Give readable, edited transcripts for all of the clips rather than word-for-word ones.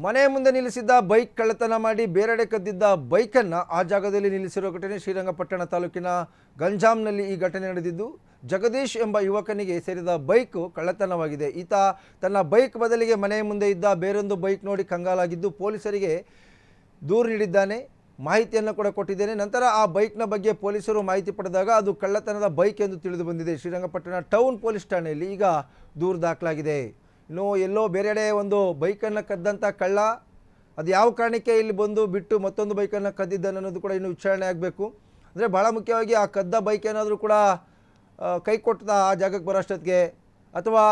ಮನೆ ಮುಂದೆ ನಿಲ್ಲಿಸಿದ್ದ ಬೈಕ್ ಕಳ್ಳತನ ಮಾಡಿ ಬೇರೆಡೆ ಕದ್ದಿದ್ದ ಬೈಕನ್ನು ಆ ಜಾಗದಲ್ಲಿ ನಿಲ್ಲಿಸಿರುವ ಘಟನೆ ಶ್ರೀರಂಗಪಟ್ಟಣ ತಾಲೂಕಿನ ಗಂಜಾಂನಲ್ಲಿ ಈ ಘಟನೆ ನಡೆದಿದ್ದು ಜಗದೀಶ್ ಎಂಬ ಯುವಕನಿಗೆ ಸೇರಿದ ಬೈಕ್ ಕಳ್ಳತನವಾಗಿದೆ. ಈತ ತನ್ನ ಬೈಕ್ ಬದಲಿಗೆ ಮನೆ ಮುಂದೆ ಇದ್ದ ಬೇರೊಂದು ಬೈಕ್ ನೋಡಿ ಕಂಗಾಲಾಗಿದ್ದು ಪೊಲೀಸರಿಗೆ ದೂರು ನೀಡಿದ್ದಾನೆ. ಮಾಹಿತಿಯನ್ನು ಕೂಡ ಕೊಟ್ಟಿದ್ದೇನೆ. ನಂತರ ಆ ಬೈಕ್ನ ಬಗ್ಗೆ ಪೊಲೀಸರು ಮಾಹಿತಿ ಪಡೆದಾಗ ಅದು ಕಳ್ಳತನದ ಬೈಕ್ ಎಂದು ತಿಳಿದು ಬಂದಿದೆ. ಶ್ರೀರಂಗಪಟ್ಟಣ ಟೌನ್ ಪೊಲೀಸ್ ಠಾಣೆಯಲ್ಲಿ ಈಗ ದೂರು ದಾಖಲಾಗಿದೆ. ಇನ್ನು ಎಲ್ಲೋ ಬೇರೆಡೆ ಒಂದು ಬೈಕನ್ನು ಕದ್ದಂಥ ಕಳ್ಳ ಅದು ಯಾವ ಕಾರಣಕ್ಕೆ ಇಲ್ಲಿ ಬಂದು ಬಿಟ್ಟು ಮತ್ತೊಂದು ಬೈಕನ್ನು ಕದ್ದಿದ್ದಾನೆ ಅನ್ನೋದು ಕೂಡ ಇನ್ನೂ ವಿಚಾರಣೆ ಆಗಬೇಕು. ಅಂದರೆ ಭಾಳ ಮುಖ್ಯವಾಗಿ ಆ ಕದ್ದ ಬೈಕ್ ಏನಾದರೂ ಕೂಡ ಕೈ ಕೊಟ್ಟದ ಆ ಜಾಗಕ್ಕೆ ಬರೋಷ್ಟೊತ್ತಿಗೆ, ಅಥವಾ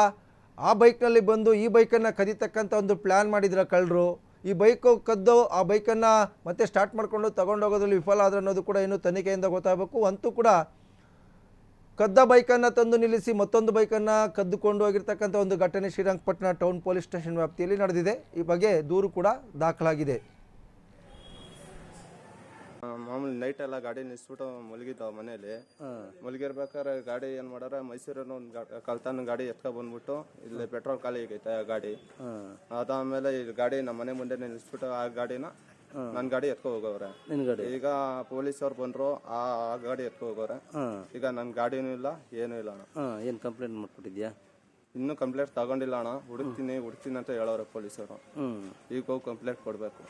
ಆ ಬೈಕ್ನಲ್ಲಿ ಬಂದು ಈ ಬೈಕನ್ನು ಕದಿತಕ್ಕಂಥ ಒಂದು ಪ್ಲ್ಯಾನ್ ಮಾಡಿದ್ರ ಕಳ್ಳರು. ಈ ಬೈಕು ಕದ್ದು ಆ ಬೈಕನ್ನು ಮತ್ತೆ ಸ್ಟಾರ್ಟ್ ಮಾಡಿಕೊಂಡು ತಗೊಂಡೋಗೋದ್ರಲ್ಲಿ ವಿಫಲ ಆದ್ರೆ ಅನ್ನೋದು ಕೂಡ ಇನ್ನೂ ತನಿಖೆಯಿಂದ ಗೊತ್ತಾಗಬೇಕು. ಅಂತೂ ಕೂಡ ಕದ್ದ ಬೈಕನ್ನು ತಂದು ನಿಲ್ಲಿಸಿ ಮತ್ತೊಂದು ಬೈಕನ್ನು ಕದ್ದುಕೊಂಡು ಹೋಗಿರ್ತಕ್ಕಂಥ ಒಂದು ಘಟನೆ ಶ್ರೀರಂಗಪಟ್ಟಣ ಟೌನ್ ಪೊಲೀಸ್ ಸ್ಟೇಷನ್ ವ್ಯಾಪ್ತಿಯಲ್ಲಿ ನಡೆದಿದೆ. ಈ ಬಗ್ಗೆ ದೂರು ಕೂಡ ದಾಖಲಾಗಿದೆ. ಮಾಮೂಲಿ ನೈಟ್ ಎಲ್ಲ ಗಾಡಿ ನಿಲ್ಸ್ಬಿಟ್ಟು ಮಲಗಿದ್ದಾವ ಮನೇಲಿ. ಮಲಗಿರ್ಬೇಕಾದ್ರೆ ಗಾಡಿ ಏನ್ ಮಾಡಾರ ಮೈಸೂರಿನ ಒಂದು ಕಳ್ತನ ಗಾಡಿ ಎತ್ಕೊ ಬಂದ್ಬಿಟ್ಟು ಇಲ್ಲಿ ಪೆಟ್ರೋಲ್ ಖಾಲಿ ಆಗೈತೆ ಆ ಗಾಡಿ. ಅದಾದ್ಮೇಲೆ ಈ ಗಾಡಿ ನಮ್ಮ ಮನೆ ಮುಂದೆ ನಿಲ್ಸ್ಬಿಟ್ಟು ಆ ಗಾಡಿನ ನನ್ ಗಾಡಿ ಎತ್ಕೊ ಹೋಗವ್ರೆ. ಈಗ ಪೊಲೀಸ್ ಅವ್ರು ಬಂದ್ರು, ಆ ಗಾಡಿ ಎತ್ಕೊ ಹೋಗವ್ರೆ. ಈಗ ನನ್ ಗಾಡಿನೂ ಇಲ್ಲ, ಏನೂ ಇಲ್ಲ ಅಣ್ಣ. ಏನ್ ಕಂಪ್ಲೇಂಟ್ ಮಾಡ್ಕೊಟ್ಟಿದ್ಯಾ? ಇನ್ನೂ ಕಂಪ್ಲೇಂಟ್ ತಗೊಂಡಿಲ್ಲ ಅಣ್ಣ. ಹುಡುಕ್ತೀನಿ ಅಂತ ಹೇಳವ್ರೆ ಪೊಲೀಸರು. ಈಗ ಹೋಗಿ ಕಂಪ್ಲೇಂಟ್ ಕೊಡ್ಬೇಕು.